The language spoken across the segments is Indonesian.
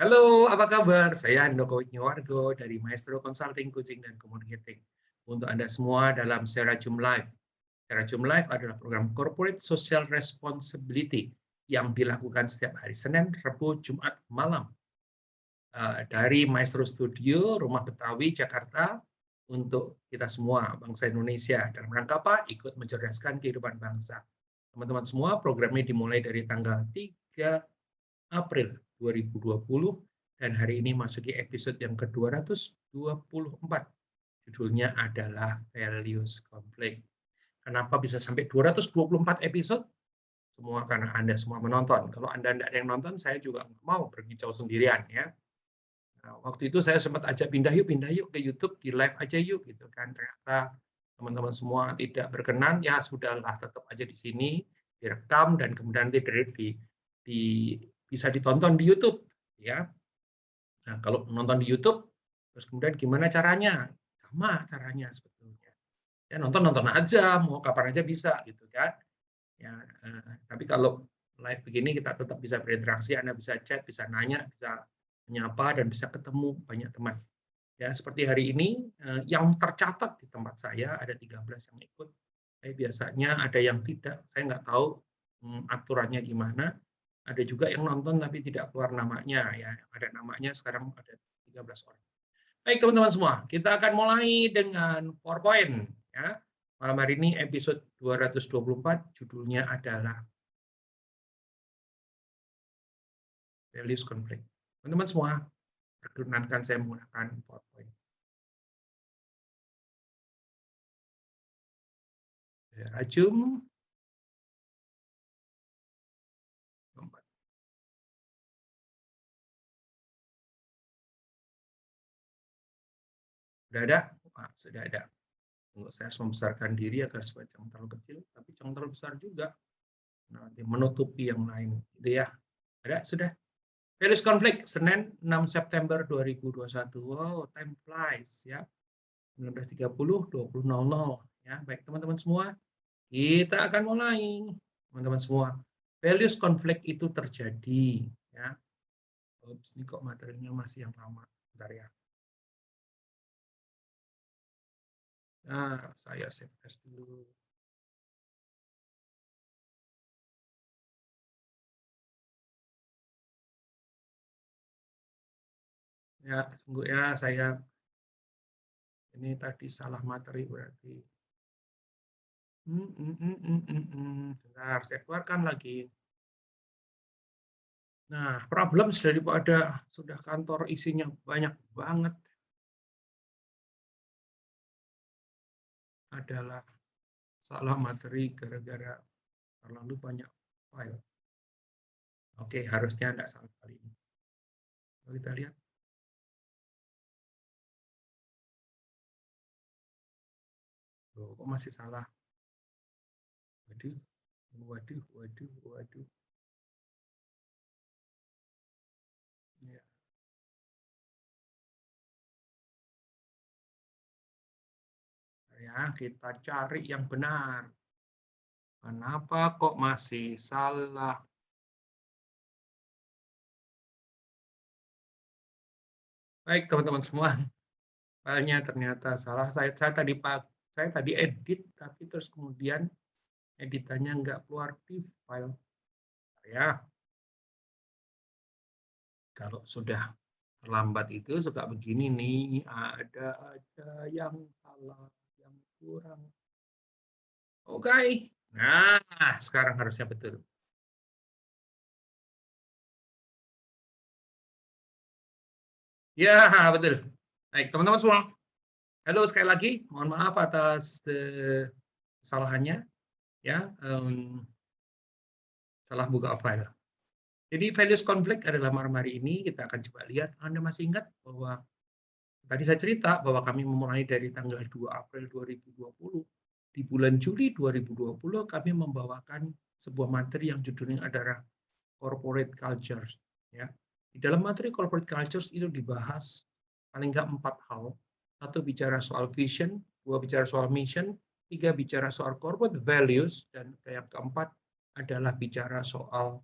Halo, apa kabar? Saya Handoko Wisnuwargo dari Maestro Consulting, Coaching, dan Communicating. Untuk Anda semua dalam Serajum Live. Serajum Live adalah program Corporate Social Responsibility yang dilakukan setiap hari Senin, Rabu, Jumat malam. Dari Maestro Studio, Rumah Betawi, Jakarta, untuk kita semua, bangsa Indonesia. Dalam rangka apa? Ikut mencerdaskan kehidupan bangsa. Teman-teman semua, program ini dimulai dari tanggal 3 April 2020 dan hari ini masuki episode yang ke-224. Judulnya adalah Values Conflict. Kenapa bisa sampai 224 episode? Semua karena Anda semua menonton. Kalau Anda tidak ada yang nonton, saya juga mau pergi jauh sendirian ya. Nah, waktu itu saya sempat ajak pindah yuk ke YouTube, di live aja yuk gitu kan. Ternyata teman-teman semua tidak berkenan, ya sudahlah, tetap aja di sini, direkam dan kemudian nanti bisa ditonton di YouTube ya. Nah, kalau nonton di YouTube terus kemudian gimana caranya? Sama caranya sebetulnya. Ya nonton aja, mau kapan aja bisa gitu kan. Ya, tapi kalau live begini kita tetap bisa berinteraksi, Anda bisa chat, bisa nanya, bisa menyapa dan bisa ketemu banyak teman. Ya, seperti hari ini yang tercatat di tempat saya ada 13 yang ikut. Biasanya ada yang tidak, saya nggak tahu aturannya gimana. Ada juga yang nonton tapi tidak keluar namanya ya. Ada namanya sekarang ada 13 orang. Baik teman-teman semua, kita akan mulai dengan PowerPoint ya. Malam hari ini episode 224 judulnya adalah Values Conflict. Teman-teman semua, perkenankan saya menggunakan PowerPoint. Rajum. Sudah ada? Sudah ada. Tunggu, saya harus membesarkan diri agar supaya jangan terlalu kecil, tapi jangan terlalu besar juga. Nanti menutupi yang lain. Gitu ya. Ada? Sudah? Values Conflict, Senin 6 September 2021. Wow, time flies ya. 19.30, 20.00 ya. Baik teman-teman semua, kita akan mulai. Teman-teman semua, values conflict itu terjadi ya. Oops, ini kok materinya masih yang lama. Bentar ya. Nah, saya save as dulu. Ya, tunggu ya, saya ini tadi salah materi berarti. Bentar, saya keluarkan lagi. Nah, problem daripada sudah kantor isinya banyak banget adalah salah materi gara-gara terlalu banyak file. Oke, harusnya tidak salah kali ini. Kita lihat. Loh, kok masih salah? Waduh, waduh, waduh, waduh. Ya. Ya, kita cari yang benar. Kenapa kok masih salah? Baik, teman-teman semua. Filenya ternyata salah. Saya tadi edit, tapi terus kemudian editannya nggak keluar di file. Ya, kalau sudah terlambat itu suka begini nih, ada yang salah, yang kurang. Oke. Nah, sekarang harusnya betul. Ya, betul. Baik, teman-teman semua. Halo sekali lagi, mohon maaf atas kesalahannya. Ya, salah buka file. Jadi values conflict adalah malam hari ini kita akan coba lihat. Anda masih ingat bahwa tadi saya cerita bahwa kami memulai dari tanggal 2 April 2020. Di bulan Juli 2020 kami membawakan sebuah materi yang judulnya adalah corporate culture. Ya. Di dalam materi corporate cultures itu dibahas paling nggak 4 hal. Satu bicara soal vision, dua bicara soal mission, tiga bicara soal corporate values, dan yang keempat adalah bicara soal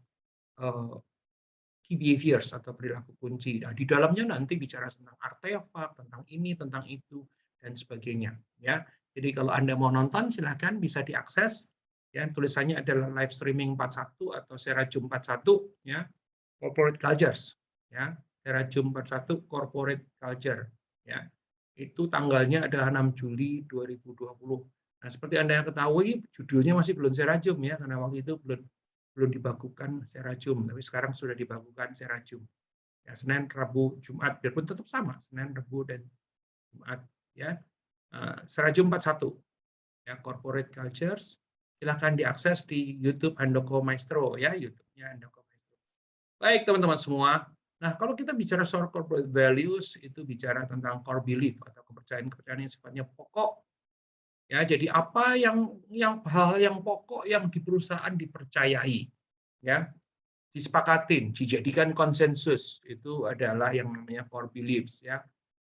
key behaviors atau perilaku kunci. Nah, di dalamnya nanti bicara tentang artefak, tentang ini, tentang itu, dan sebagainya. Ya, jadi kalau Anda mau nonton, silahkan bisa diakses. Ya, tulisannya adalah live streaming 41 atau Serajum 41, ya, corporate cultures. Ya, Serajum 41 corporate culture. Ya, itu tanggalnya ada 6 Juli 2020. Nah, seperti Anda ketahui, judulnya masih belum Serajum ya, karena waktu itu belum dibakukan Serajum, tapi sekarang sudah dibakukan Serajum. Ya, Senin, Rabu, Jumat, biarpun tetap sama, Senin, Rabu, dan Jumat. Ya, Serajum 41, ya, Corporate Cultures. Silahkan diakses di YouTube Handoko Maestro, ya, YouTube-nya Handoko Maestro. Baik, teman-teman semua. Nah, kalau kita bicara soal corporate values, itu bicara tentang core belief atau kepercayaan-kepercayaan yang sifatnya pokok. Ya, jadi apa yang hal yang pokok yang di perusahaan dipercayai, ya, disepakatin, dijadikan konsensus, itu adalah yang namanya core beliefs, ya.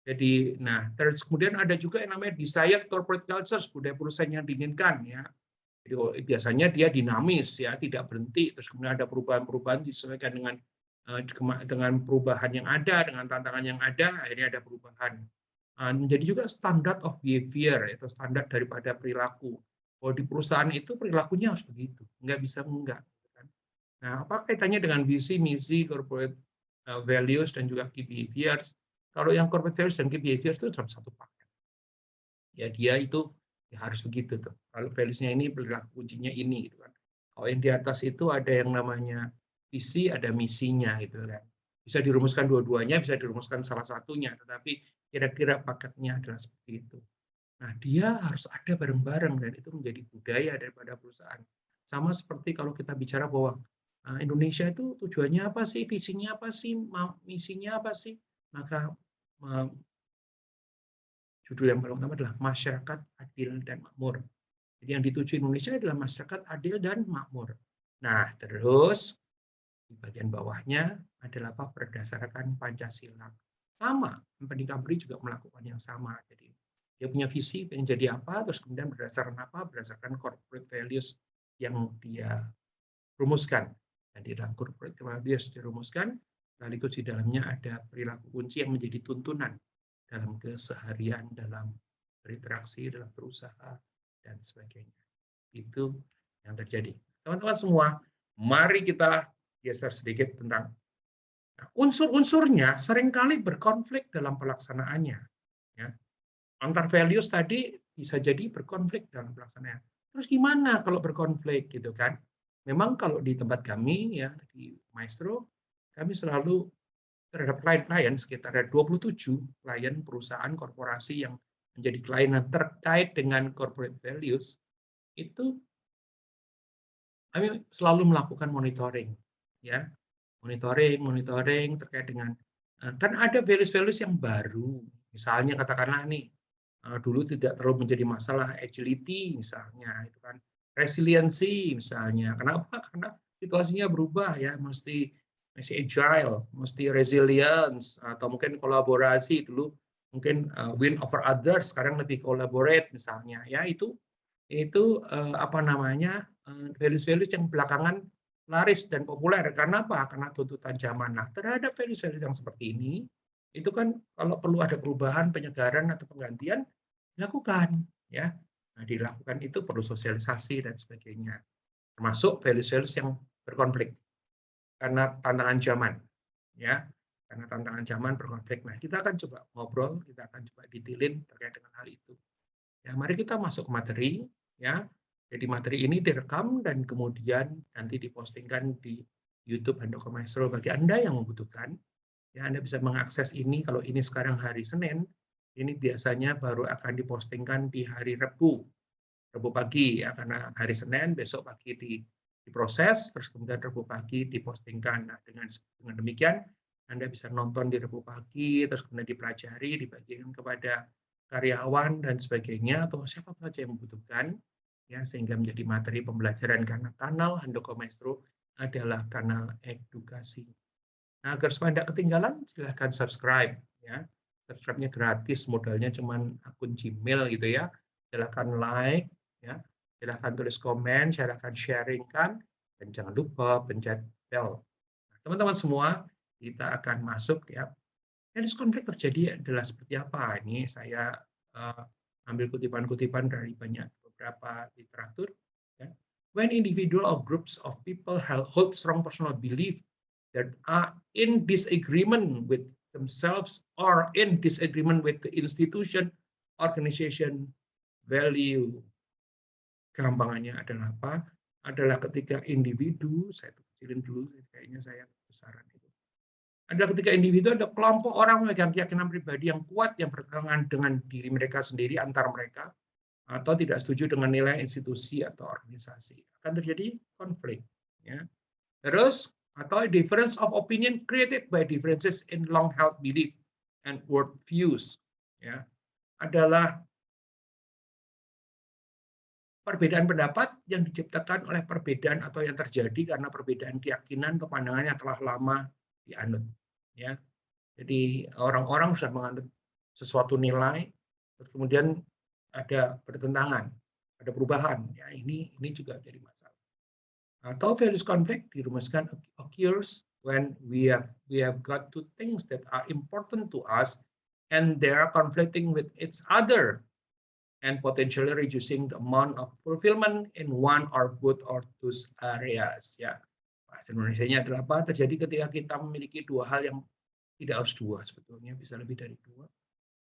Jadi, nah, terus kemudian ada juga yang namanya desired corporate cultures, budaya perusahaan yang diinginkan, ya. Jadi biasanya dia dinamis, ya, tidak berhenti, terus kemudian ada perubahan-perubahan disesuaikan dengan perubahan yang ada, dengan tantangan yang ada, akhirnya ada perubahan. Menjadi juga standard of behavior, itu standar daripada perilaku. Kalau di perusahaan itu perilakunya harus begitu, nggak bisa enggak. Nah, apa kaitannya dengan visi, misi, corporate values, dan juga key behaviors? Kalau yang corporate values dan key behaviors itu dalam satu paket. Ya, dia itu ya harus begitu tuh. Kalau values-nya ini, perilaku kuncinya ini, gitu kan. Kalau yang di atas itu ada yang namanya visi, ada misinya, gitu kan. Bisa dirumuskan dua-duanya, bisa dirumuskan salah satunya, tetapi kira-kira paketnya adalah seperti itu. Nah, dia harus ada bareng-bareng dan itu menjadi budaya daripada perusahaan. Sama seperti kalau kita bicara bahwa Indonesia itu tujuannya apa sih, visinya apa sih, misinya apa sih? Maka judul yang paling utama adalah masyarakat adil dan makmur. Jadi yang dituju Indonesia adalah masyarakat adil dan makmur. Nah, terus di bagian bawahnya adalah apa? Berdasarkan Pancasila. Sama, company juga melakukan yang sama. Jadi dia punya visi, pengen jadi apa, terus kemudian berdasarkan apa? Berdasarkan corporate values yang dia rumuskan. Dan di dalam corporate values dirumuskan, sekaligus di dalamnya ada perilaku kunci yang menjadi tuntunan dalam keseharian, dalam berinteraksi, dalam berusaha, dan sebagainya. Itu yang terjadi. Teman-teman semua, mari kita geser sedikit tentang unsur-unsurnya seringkali berkonflik dalam pelaksanaannya. Ya. Antar values tadi bisa jadi berkonflik dalam pelaksanaan. Terus gimana kalau berkonflik gitu kan? Memang kalau di tempat kami ya di Maestro, kami selalu terhadap klien-klien sekitar ada 27 klien perusahaan korporasi yang menjadi klien terkait dengan corporate values itu kami selalu melakukan monitoring ya. Monitoring terkait dengan kan ada values-values yang baru. Misalnya katakanlah nih dulu tidak terlalu menjadi masalah agility misalnya itu kan resiliency misalnya. Kenapa? Karena situasinya berubah ya, mesti agile, mesti resilience atau mungkin kolaborasi dulu mungkin win over others, sekarang lebih collaborate misalnya. Ya itu apa namanya? Values-values yang belakangan laris dan populer. Karena apa? Karena tuntutan zaman. Nah, terhadap values-values yang seperti ini, itu kan kalau perlu ada perubahan, penyegaran atau penggantian, dilakukan, ya. Nah, dilakukan itu perlu sosialisasi dan sebagainya. Termasuk values-values yang berkonflik karena tantangan zaman, ya. Karena tantangan zaman berkonflik. Nah, kita akan coba ngobrol, kita akan coba detailin terkait dengan hal itu. Ya, mari kita masuk ke materi, ya. Jadi materi ini direkam dan kemudian nanti dipostingkan di YouTube Handoko Maestro bagi Anda yang membutuhkan. Ya, Anda bisa mengakses ini kalau ini sekarang hari Senin, ini biasanya baru akan dipostingkan di hari Rabu pagi ya, karena hari Senin besok pagi diproses, terus kemudian Rabu pagi dipostingkan. Nah, dengan demikian Anda bisa nonton di Rabu pagi, terus kemudian dipelajari, dibagikan kepada karyawan dan sebagainya atau siapa saja yang membutuhkan ya, sehingga menjadi materi pembelajaran karena kanal Handoko Maestro adalah kanal edukasi. Nah, agar supaya tidak ketinggalan silahkan subscribe ya. Subscribe-nya gratis, modalnya cuma akun Gmail gitu ya. Silahkan like ya. Silahkan tulis komen, silahkan sharingkan dan jangan lupa pencet bell. Nah, Teman-teman semua, kita akan masuk ya. Values konflik terjadi adalah seperti apa? Ini saya ambil kutipan-kutipan dari beberapa literatur. Ya. When individual or groups of people hold strong personal belief that are in disagreement with themselves or in disagreement with the institution, organization, value. Gampangannya adalah apa? Adalah ketika individu, saya kecilin dulu, kayaknya saya besaran itu. Adalah ketika individu ada kelompok orang memegang keyakinan pribadi yang kuat yang bertentangan dengan diri mereka sendiri antar mereka atau tidak setuju dengan nilai institusi atau organisasi, akan terjadi konflik. Ya. Terus atau difference of opinion created by differences in long held belief and world views. Ya. Adalah perbedaan pendapat yang diciptakan oleh perbedaan atau yang terjadi karena perbedaan keyakinan atau pandangan yang telah lama dianut. Ya, jadi orang-orang sudah menganut sesuatu nilai, terus kemudian ada pertentangan, ada perubahan. Ya, ini juga jadi masalah. Atau values conflict dirumuskan occurs when we have got two things that are important to us and they are conflicting with each other and potentially reducing the amount of fulfillment in one or both of those areas. Ya, bahasa Indonesianya adalah apa? Terjadi ketika kita memiliki dua hal yang tidak harus dua, sebetulnya bisa lebih dari dua.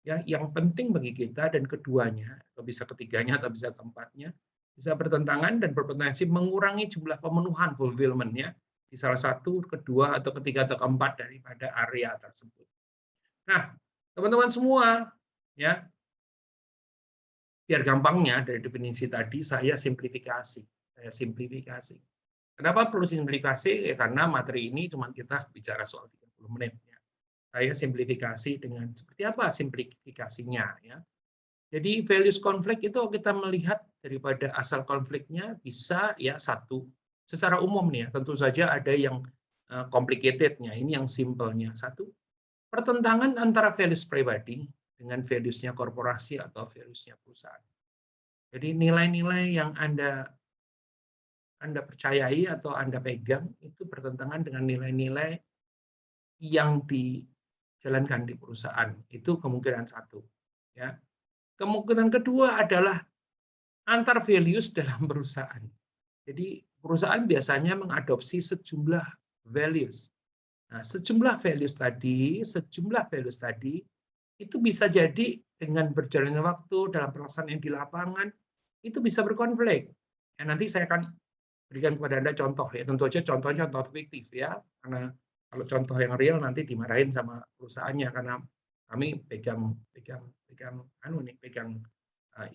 Ya, yang penting bagi kita dan keduanya, atau bisa ketiganya atau bisa keempatnya, bisa bertentangan dan berpotensi mengurangi jumlah pemenuhan fulfillment-nya di salah satu, kedua, atau ketiga, atau keempat daripada area tersebut. Nah, teman-teman semua, ya, biar gampangnya dari definisi tadi saya simplifikasi. Kenapa perlu simplifikasi? Ya, karena materi ini cuma kita bicara soal 30 menit. Ya. Saya simplifikasi dengan seperti apa simplifikasinya. Ya. Jadi values konflik itu kita melihat daripada asal konfliknya bisa ya satu. Secara umum nih ya, tentu saja ada yang complicated-nya. Ini yang simpelnya. Satu, pertentangan antara values pribadi dengan values-nya korporasi atau values-nya perusahaan. Jadi nilai-nilai yang Anda percayai atau Anda pegang itu bertentangan dengan nilai-nilai yang dijalankan di perusahaan. Itu kemungkinan satu. Ya. Kemungkinan kedua adalah antar values dalam perusahaan. Jadi perusahaan biasanya mengadopsi sejumlah values. Nah, sejumlah values tadi itu bisa jadi dengan berjalannya waktu dalam pelaksanaan di lapangan itu bisa berkonflik. Ya, nanti saya akan berikan kepada Anda contoh ya. Tentu saja contohnya contoh fiktif ya. Karena kalau contoh yang real nanti dimarahin sama perusahaannya karena kami pegang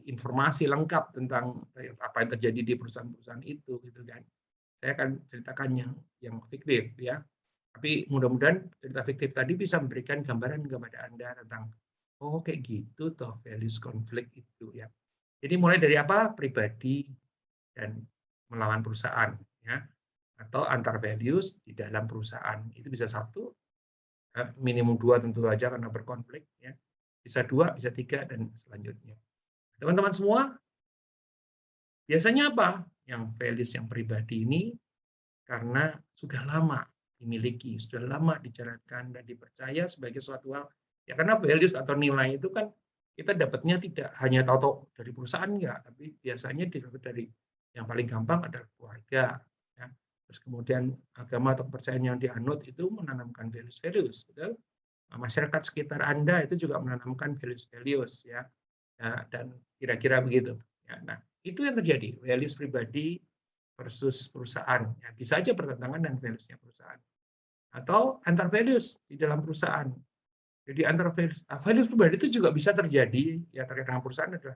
informasi lengkap tentang apa yang terjadi di perusahaan-perusahaan itu gitu kan. Saya akan ceritakan yang fiktif ya. Tapi mudah-mudahan cerita fiktif tadi bisa memberikan gambaran kepada Anda tentang oh kayak gitu toh values konflik itu ya. Jadi mulai dari apa? Pribadi dan melawan perusahaan ya. Atau antar values di dalam perusahaan. Itu bisa satu, minimum dua tentu saja karena berkonflik ya. Bisa dua, bisa tiga dan selanjutnya. Teman-teman semua, biasanya apa? Yang values yang pribadi ini karena sudah lama dimiliki, sudah lama dijalankan dan dipercaya sebagai suatu hal. Ya karena values atau nilai itu kan kita dapatnya tidak hanya tahu-tahu dari perusahaan enggak, tapi biasanya didapat dari yang paling gampang adalah keluarga. Ya. Terus kemudian agama atau kepercayaan yang dianut itu menanamkan values-values, betul? Nah, masyarakat sekitar Anda itu juga menanamkan values-values ya. Ya, dan kira-kira begitu. Ya, nah, itu yang terjadi, values pribadi versus perusahaan. Ya, bisa aja bertentangan dengan values-nya perusahaan. Atau antar values di dalam perusahaan. Jadi antar values pribadi itu juga bisa terjadi ya terkait dengan perusahaan adalah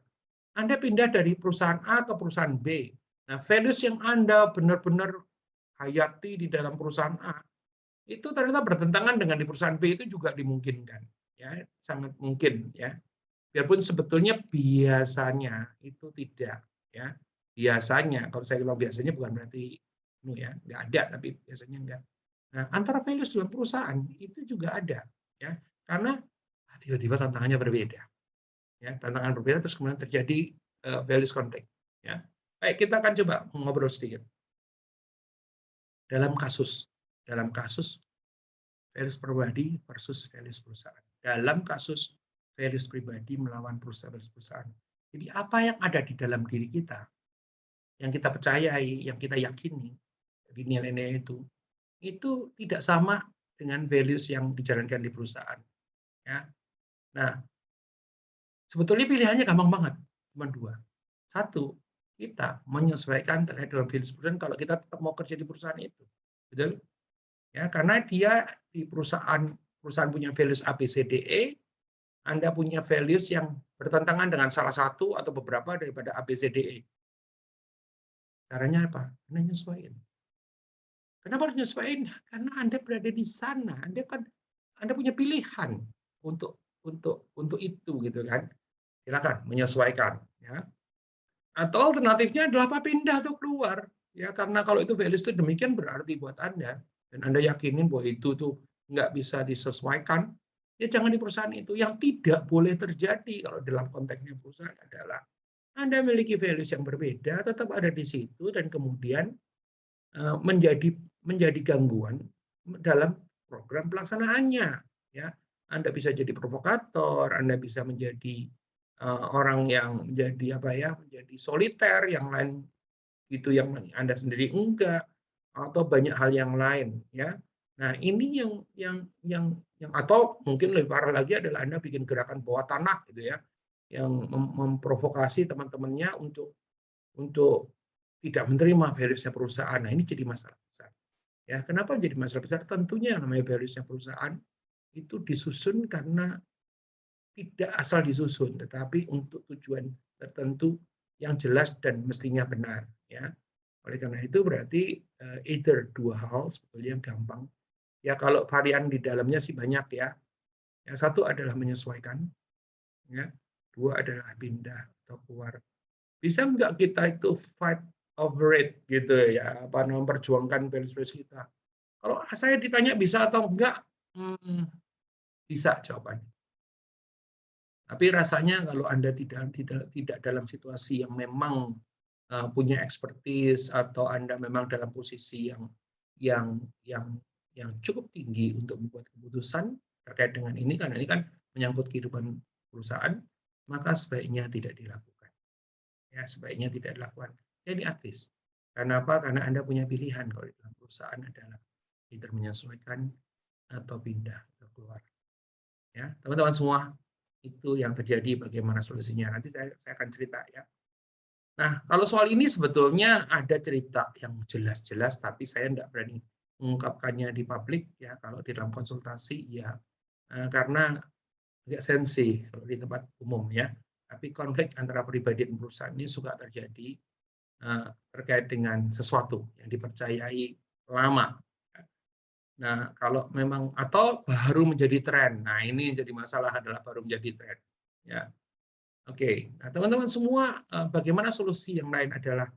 Anda pindah dari perusahaan A ke perusahaan B. Nah, values yang Anda benar-benar hayati di dalam perusahaan A itu ternyata bertentangan dengan di perusahaan B itu juga dimungkinkan. Ya, sangat mungkin ya. Biarpun sebetulnya biasanya itu tidak ya. Biasanya, kalau saya bilang biasanya bukan berarti ya, nggak ada tapi biasanya enggak. Nah, antara values dalam perusahaan itu juga ada ya. Karena tiba-tiba tantangannya berbeda. Ya, tantangan berbeda terus kemudian terjadi values conflict ya. Baik, kita akan coba ngobrol sedikit. Dalam kasus dalam kasus values pribadi versus values perusahaan. Dalam kasus values pribadi melawan values perusahaan. Jadi apa yang ada di dalam diri kita, yang kita percayai, yang kita yakini, nilai-nilai itu tidak sama dengan values yang dijalankan di perusahaan. Ya. Nah, sebetulnya pilihannya gampang banget, cuma dua. Satu, kita menyesuaikan terkait dengan values perusahaan kalau kita tetap mau kerja di perusahaan itu, betul? Ya, karena dia di perusahaan punya values A, B, C, D, E, Anda punya values yang bertentangan dengan salah satu atau beberapa daripada A, B, C, D, E. Caranya apa? Anda nyesuaiin. Kenapa harus nyesuaiin? Karena Anda berada di sana, Anda punya pilihan untuk itu gitu kan. Silakan menyesuaikan ya. Atau alternatifnya adalah apa? Pindah atau keluar ya, karena kalau itu values itu demikian berarti buat Anda dan Anda yakinin bahwa itu tuh nggak bisa disesuaikan, ya jangan di perusahaan itu. Yang tidak boleh terjadi kalau dalam konteksnya perusahaan adalah Anda memiliki values yang berbeda, tetap ada di situ dan kemudian menjadi gangguan dalam program pelaksanaannya ya. Anda bisa jadi provokator, Anda bisa menjadi orang yang menjadi menjadi soliter, yang lain itu yang Anda sendiri enggak, atau banyak hal yang lain ya. Nah, ini yang atau mungkin lebih parah lagi adalah Anda bikin gerakan bawah tanah gitu ya, yang memprovokasi teman-temannya untuk tidak menerima values-nya perusahaan. Nah, ini jadi masalah besar. Ya, kenapa jadi masalah besar? Tentunya yang namanya values-nya perusahaan itu disusun karena tidak asal disusun, tetapi untuk tujuan tertentu yang jelas dan mestinya benar. Ya, oleh karena itu berarti either dua hal sebetulnya yang gampang. Ya, kalau varian di dalamnya sih banyak ya. Yang satu adalah menyesuaikan, ya. Dua adalah pindah atau keluar. Bisa nggak kita itu fight over it gitu ya, memperjuangkan values kita. Kalau saya ditanya bisa atau enggak, bisa jawabannya. Tapi rasanya kalau Anda tidak dalam situasi yang memang punya expertise atau Anda memang dalam posisi yang cukup tinggi untuk membuat keputusan terkait dengan ini, karena ini kan menyangkut kehidupan perusahaan, maka sebaiknya tidak dilakukan. Ya, sebaiknya tidak dilakukan. Jadi aktif. Karena apa? Karena Anda punya pilihan kalau di dalam perusahaan adalah either menyesuaikan atau pindah atau keluar. Ya, teman-teman semua, itu yang terjadi, bagaimana solusinya. Nanti saya akan cerita ya. Nah, kalau soal ini sebetulnya ada cerita yang jelas-jelas, tapi saya tidak berani mengungkapkannya di publik ya. Kalau di dalam konsultasi ya, karena agak sensi kalau di tempat umum ya. Tapi konflik antara pribadi dan perusahaan ini suka terjadi terkait dengan sesuatu yang dipercayai lama. Nah, kalau memang atau baru menjadi tren. Nah, ini yang jadi masalah adalah baru menjadi tren. Ya. Oke. Nah, teman-teman semua, bagaimana solusi yang lain adalah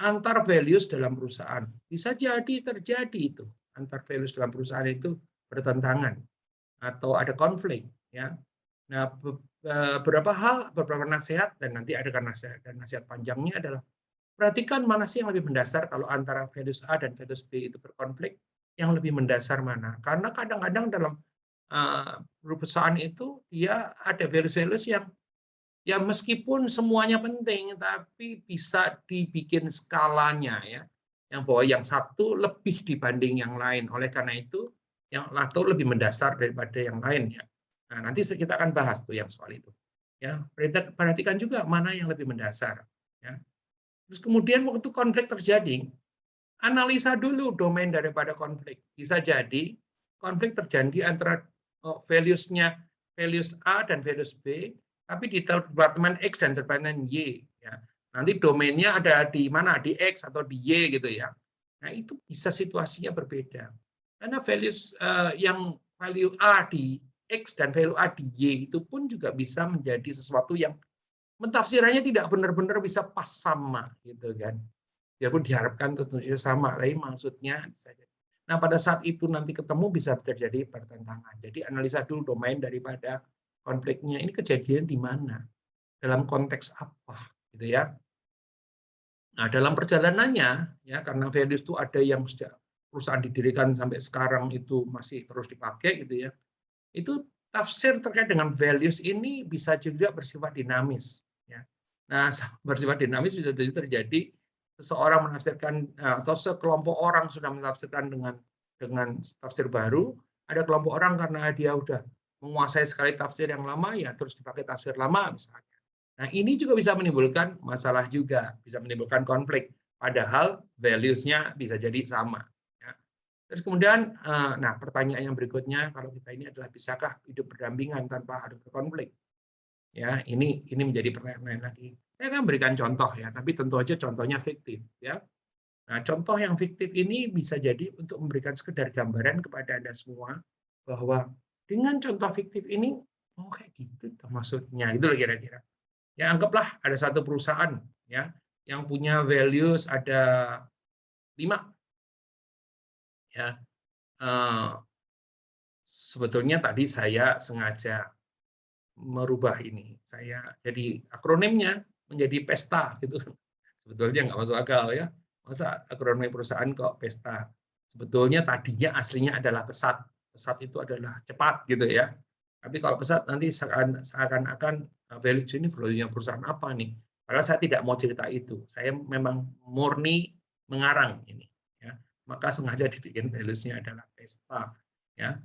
antar values dalam perusahaan. Bisa jadi terjadi itu. Antar values dalam perusahaan itu bertentangan atau ada konflik ya. Nah, beberapa nasihat dan nanti ada nasihat panjangnya adalah perhatikan mana sih yang lebih mendasar kalau antara values A dan values B itu berkonflik, yang lebih mendasar mana? Karena kadang-kadang dalam perusahaan itu dia ada values-values yang meskipun semuanya penting, tapi bisa dibikin skalanya ya, yang bahwa yang satu lebih dibanding yang lain. Oleh karena itu, yang satu lebih mendasar daripada yang lain ya. Nah, nanti kita akan bahas tuh yang soal itu. Ya, perhatikan juga mana yang lebih mendasar. Ya. Terus kemudian waktu konflik terjadi, analisa dulu domain daripada konflik. Bisa jadi konflik terjadi antara values-nya values A dan values B, tapi di departemen X dan departemen Y. Ya. Nanti domainnya ada di mana, di X atau di Y gitu ya. Nah, itu bisa situasinya berbeda. Karena values yang value A di X dan value A di Y itu pun juga bisa menjadi sesuatu yang mentafsirannya tidak benar-benar bisa pas sama gitu kan. Biarpun diharapkan tentunya sama, tapi maksudnya saja. Nah, pada saat itu nanti ketemu bisa terjadi pertentangan. Jadi analisa dulu domain daripada konfliknya. Ini kejadian di mana? Dalam konteks apa gitu ya. Nah, dalam perjalanannya ya, karena values itu ada yang perusahaan didirikan sampai sekarang itu masih terus dipakai gitu ya. Itu tafsir terkait dengan values ini bisa juga bersifat dinamis ya. Nah, bersifat dinamis bisa terjadi seseorang menafsirkan atau sekelompok orang sudah menafsirkan dengan tafsir baru, ada kelompok orang karena dia udah menguasai sekali tafsir yang lama ya terus dipakai tafsir lama misalnya. Nah, ini juga bisa menimbulkan masalah juga, bisa menimbulkan konflik. Padahal values-nya bisa jadi sama. Ya. Terus kemudian, nah pertanyaan yang berikutnya, kalau kita ini adalah bisakah hidup berdampingan tanpa harus berkonflik? Ya, ini menjadi pertanyaan lagi. Saya akan berikan contoh ya, tapi tentu aja contohnya fiktif. Ya. Nah, contoh yang fiktif ini bisa jadi untuk memberikan sekedar gambaran kepada Anda semua bahwa dengan contoh fiktif ini, oh kayak gitu maksudnya, itu loh kira-kira. Ya anggaplah ada satu perusahaan ya yang punya values ada 5 ya. Sebetulnya tadi saya sengaja merubah ini. Saya jadi akronimnya menjadi PESTA gitu kan. Sebetulnya nggak masuk akal ya. Masa akronim perusahaan kok PESTA? Sebetulnya tadinya aslinya adalah pesat. Pesat itu adalah cepat gitu ya. Tapi kalau pesat nanti seakan-akan value ini value-nya perusahaan apa nih? Padahal saya tidak mau cerita itu. Saya memang murni mengarang ini. Ya. Maka sengaja dibikin values-nya adalah PESTA. Ya.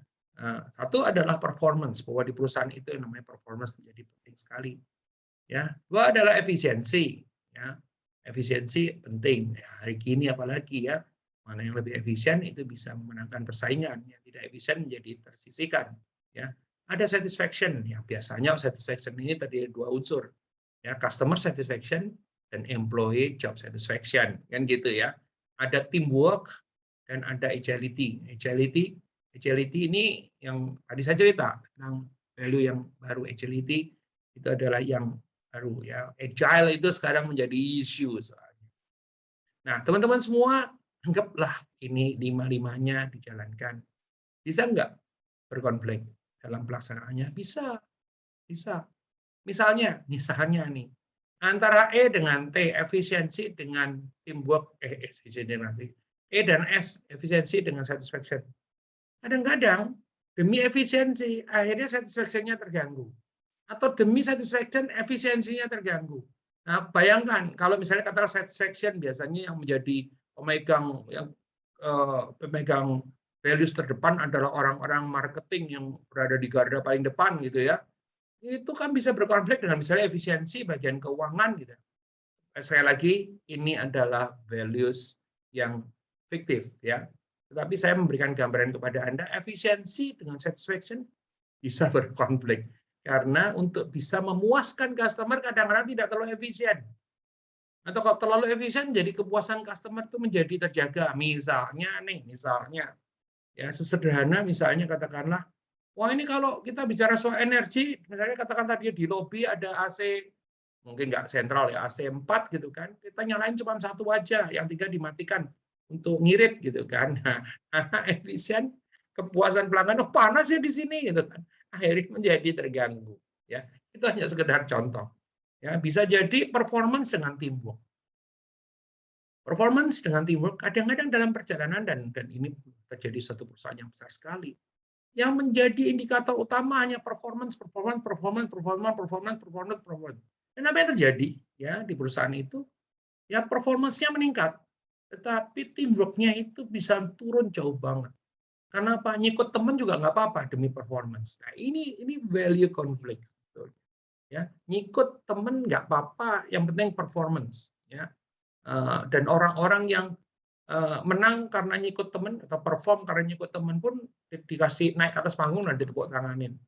Satu adalah performance, bahwa di perusahaan itu yang namanya performance menjadi penting sekali. Ya. Dua adalah efisiensi. Ya. Efisiensi penting. Ya, hari ini apalagi ya, mana yang lebih efisien itu bisa memenangkan persaingan. Yang tidak efisien menjadi tersisihkan. Ya. Ada satisfaction, ya biasanya satisfaction ini terdiri dua unsur, ya customer satisfaction dan employee job satisfaction, kan gitu ya. Ada teamwork dan ada agility. Agility ini yang tadi saya cerita tentang value yang baru. Agility itu adalah yang baru ya. Agile itu sekarang menjadi isu soalnya. Nah, teman-teman semua anggaplah ini 5-5-nya dijalankan. Bisa nggak berkonflik dalam pelaksanaannya? Bisa, bisa. Misalnya nih, antara E dengan T, efisiensi dengan teamwork, efisiensi dengan T, E dan S, efisiensi dengan satisfaction. Kadang-kadang demi efisiensi, akhirnya satisfaction-nya terganggu. Atau demi satisfaction, efisiensinya terganggu. Nah, bayangkan kalau misalnya kata satisfaction biasanya yang menjadi pemegang values terdepan adalah orang-orang marketing yang berada di garda paling depan gitu ya. Itu kan bisa berkonflik dengan misalnya efisiensi bagian keuangan gitu. Sekali lagi ini adalah values yang fiktif ya. Tetapi saya memberikan gambaran kepada Anda, efisiensi dengan satisfaction bisa berkonflik. Karena untuk bisa memuaskan customer kadang-kadang tidak terlalu efisien. Atau kalau terlalu efisien, jadi kepuasan customer itu menjadi terjaga. Misalnya, ya sesederhana misalnya katakanlah, wah ini kalau kita bicara soal energi, misalnya katakan tadi di lobi ada AC, mungkin nggak sentral ya, AC 4 gitu kan, kita nyalain cuma satu aja, yang 3 dimatikan untuk ngirit gitu kan. Nah, efisien, kepuasan pelanggan, oh panas ya di sini gitu kan. Akhirnya menjadi terganggu. Ya, itu hanya sekedar contoh. Ya, bisa jadi performance dengan teamwork. Performance dengan teamwork kadang-kadang dalam perjalanan dan ini terjadi satu perusahaan yang besar sekali. Yang menjadi indikator utama hanya performance. Dan apa yang terjadi ya di perusahaan itu? Ya performance-nya meningkat, tetapi teamwork-nya itu bisa turun jauh banget. Karena apa? Nyikut teman juga nggak apa-apa demi performance. Nah, ini value conflict. Ya, nyikut teman nggak apa-apa, yang penting performance. Ya, dan orang-orang yang menang karena nyikut teman atau perform karena nyikut teman pun dikasih naik ke atas panggung dan ditepuk tanganin.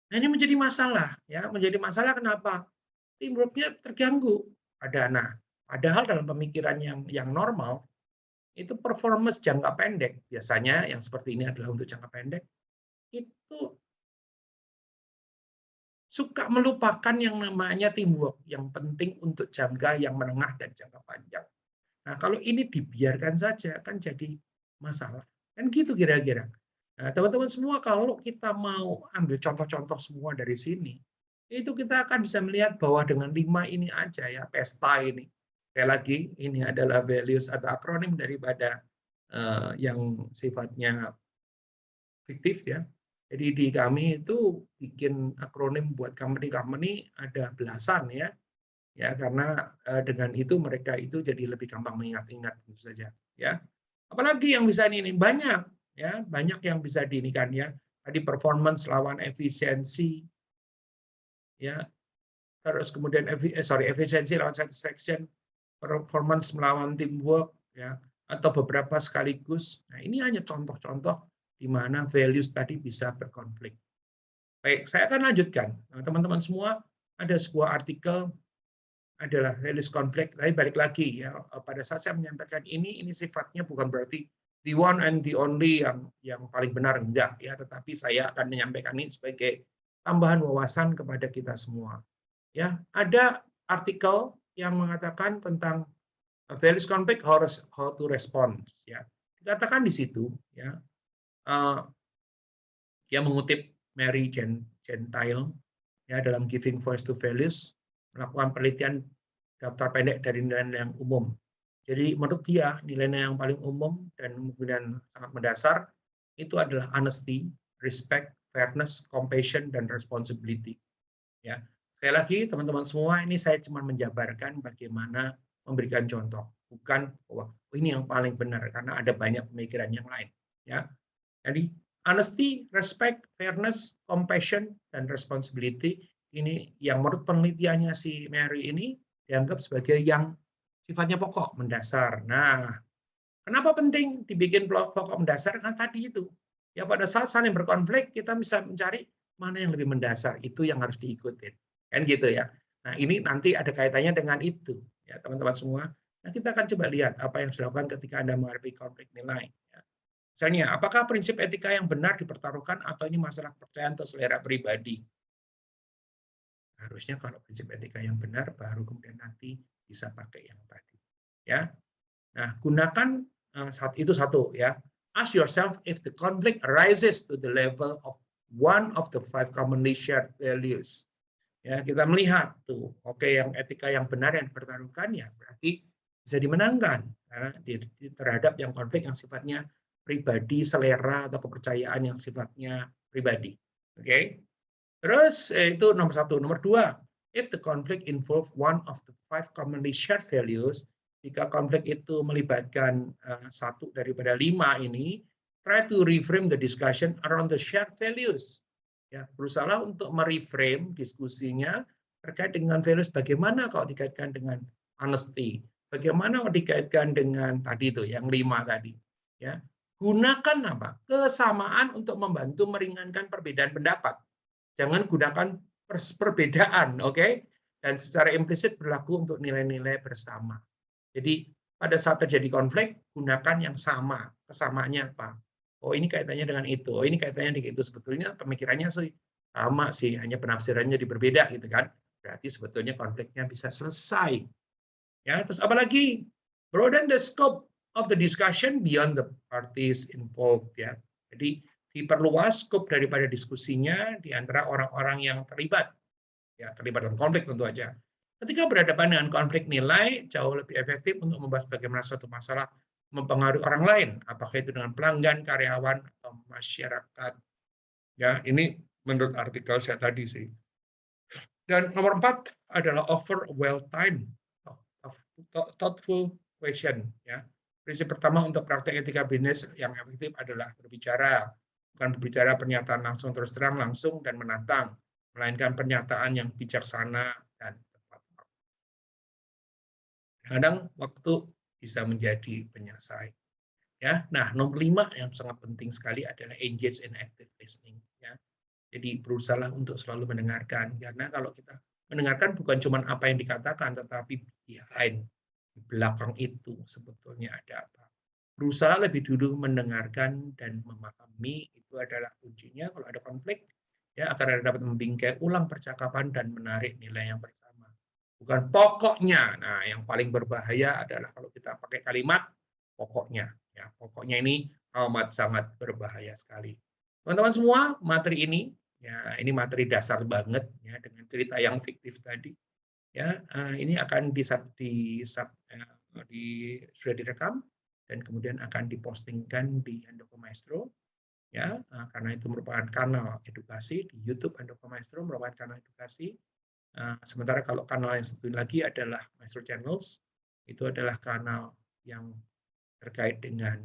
Nah, ini menjadi masalah, ya, menjadi masalah kenapa? Teamwork-nya terganggu. Padahal dalam pemikiran yang normal itu performance jangka pendek, biasanya yang seperti ini adalah untuk jangka pendek, itu suka melupakan yang namanya teamwork, yang penting untuk jangka yang menengah dan jangka panjang. Nah, kalau ini dibiarkan saja kan jadi masalah. Kan gitu kira-kira. Nah, teman-teman semua kalau kita mau ambil contoh-contoh semua dari sini, itu kita akan bisa melihat bahwa dengan 5 ini aja ya, PESTA ini. Sekali lagi, ini adalah values atau akronim daripada yang sifatnya fiktif ya. Jadi di kami itu bikin akronim buat company-company ada belasan ya. Ya, karena dengan itu mereka itu jadi lebih gampang mengingat-ingat tentu saja ya. Apalagi yang bisa ini banyak ya, banyak yang bisa diinikan ya. Tadi performance lawan efisiensi ya. Terus kemudian efisiensi lawan satisfaction, performance melawan teamwork ya, atau beberapa sekaligus. Nah, ini hanya contoh-contoh di mana values tadi bisa berkonflik. Baik, saya akan lanjutkan. Nah, teman-teman semua, ada sebuah artikel adalah values konflik. Tapi balik lagi ya, pada saat saya menyampaikan ini sifatnya bukan berarti the one and the only yang paling benar, enggak ya, tetapi saya akan menyampaikan ini sebagai tambahan wawasan kepada kita semua. Ya, ada artikel yang mengatakan tentang values conflict how to respond ya. Dikatakan di situ ya, dia mengutip Mary Gentile ya dalam Giving Voice to Values, melakukan penelitian daftar pendek dari nilai-nilai yang umum. Jadi menurut dia nilai-nilai yang paling umum dan kemudian sangat mendasar itu adalah honesty, respect, fairness, compassion, dan responsibility. Ya, sekali lagi teman-teman semua, ini saya cuma menjabarkan bagaimana memberikan contoh, bukan oh, ini yang paling benar karena ada banyak pemikiran yang lain. Ya, jadi honesty, respect, fairness, compassion, dan responsibility ini yang menurut penelitiannya si Mary ini dianggap sebagai yang sifatnya pokok, mendasar. Nah, kenapa penting dibikin pokok mendasar? Kan tadi itu. Ya pada saat saling berkonflik, kita bisa mencari mana yang lebih mendasar, itu yang harus diikutin. Kan gitu ya. Nah, ini nanti ada kaitannya dengan itu. Ya, teman-teman semua. Nah, kita akan coba lihat apa yang dilakukan ketika Anda menghadapi konflik nilai. Ya. Misalnya, apakah prinsip etika yang benar dipertaruhkan atau ini masalah kepercayaan atau selera pribadi? Harusnya kalau prinsip etika yang benar, baru kemudian nanti bisa pakai yang tadi. Ya, nah gunakan saat itu satu ya. Ask yourself if the conflict arises to the level of one of the 5 commonly shared values. Ya, kita melihat tuh, oke, yang etika yang benar yang dipertaruhkan ya berarti bisa dimenangkan terhadap yang konflik yang sifatnya pribadi, selera atau kepercayaan yang sifatnya pribadi. Oke. Terus itu nomor satu. Nomor dua, if the conflict involve one of the 5 commonly shared values, jika konflik itu melibatkan satu daripada 5 ini, try to reframe the discussion around the shared values. Ya, berusaha untuk mereframe diskusinya terkait dengan values. Bagaimana kalau dikaitkan dengan honesty? Bagaimana kalau dikaitkan dengan tadi itu yang 5 tadi? Ya, gunakan apa? Kesamaan untuk membantu meringankan perbedaan pendapat. Jangan gunakan perbedaan, oke? Dan secara implisit berlaku untuk nilai-nilai bersama. Jadi pada saat terjadi konflik, gunakan yang sama. Kesamaannya apa? Oh, ini kaitannya dengan itu. Oh, ini kaitannya dengan itu. Sebetulnya pemikirannya sih sama sih, hanya penafsirannya berbeda gitu kan. Berarti sebetulnya konfliknya bisa selesai. Ya, terus apalagi broaden the scope of the discussion beyond the parties involved ya. Jadi diperluas skop daripada diskusinya di antara orang-orang yang terlibat. Ya, terlibat dalam konflik tentu aja. Ketika berhadapan dengan konflik nilai, jauh lebih efektif untuk membahas bagaimana suatu masalah mempengaruhi orang lain, apakah itu dengan pelanggan, karyawan, atau masyarakat. Ya, ini menurut artikel saya tadi sih. Dan nomor 4 adalah offer well-timed, thoughtful question. Ya. Prinsip pertama untuk praktek etika bisnis yang efektif adalah berbicara. Bukan berbicara pernyataan langsung terus terang, langsung, dan menantang. Melainkan pernyataan yang bijaksana dan tepat. Kadang waktu bisa menjadi penyelesai. Ya, nah nomor 5 yang sangat penting sekali adalah engage in active listening. Ya. Jadi berusaha untuk selalu mendengarkan, karena kalau kita mendengarkan bukan cuma apa yang dikatakan, tetapi behind, di belakang itu sebetulnya ada apa. Berusaha lebih dulu mendengarkan dan memahami, itu adalah kuncinya. Kalau ada konflik, ya akan dapat membingkai ulang percakapan dan menarik nilai yang bersama. Bukan pokoknya. Nah, yang paling berbahaya adalah kalau kita pakai kalimat pokoknya. Ya, pokoknya ini amat sangat berbahaya sekali. Teman-teman semua, materi ini ya ini materi dasar banget ya dengan cerita yang fiktif tadi. Ya, ini akan sudah direkam dan kemudian akan dipostingkan di Handoko Maestro, ya, karena itu merupakan kanal edukasi. Di YouTube Handoko Maestro merupakan kanal edukasi. Sementara kalau kanal yang satu lagi adalah Maestro Channels, itu adalah kanal yang terkait dengan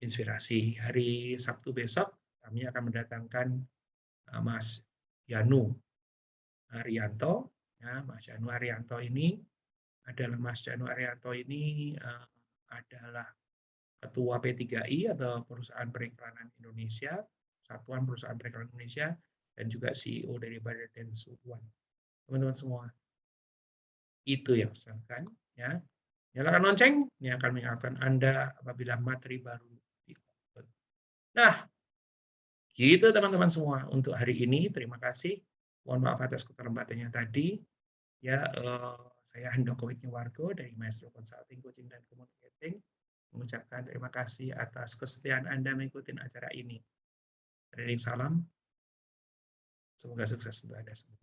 inspirasi. Hari Sabtu besok kami akan mendatangkan Mas Yanu Arianto. Ya, Mas Yanu Arianto ini adalah Ketua P3I atau Perusahaan Periklanan Indonesia, Satuan Perusahaan Periklanan Indonesia, dan juga CEO dari Badan Densuan. Teman-teman semua, itu yang saya sampaikan. Ya. Nyalakan lonceng, ini akan mengingatkan Anda apabila materi baru di-upload. Nah, gitu teman-teman semua untuk hari ini. Terima kasih. Mohon maaf atas keterlambatannya tadi. Ya, saya Handoko Wisnuwargo dari Maestro Consulting, Coaching, dan Communicating mengucapkan terima kasih atas kesetiaan Anda mengikuti acara ini. Salam. Semoga sukses untuk Anda semua.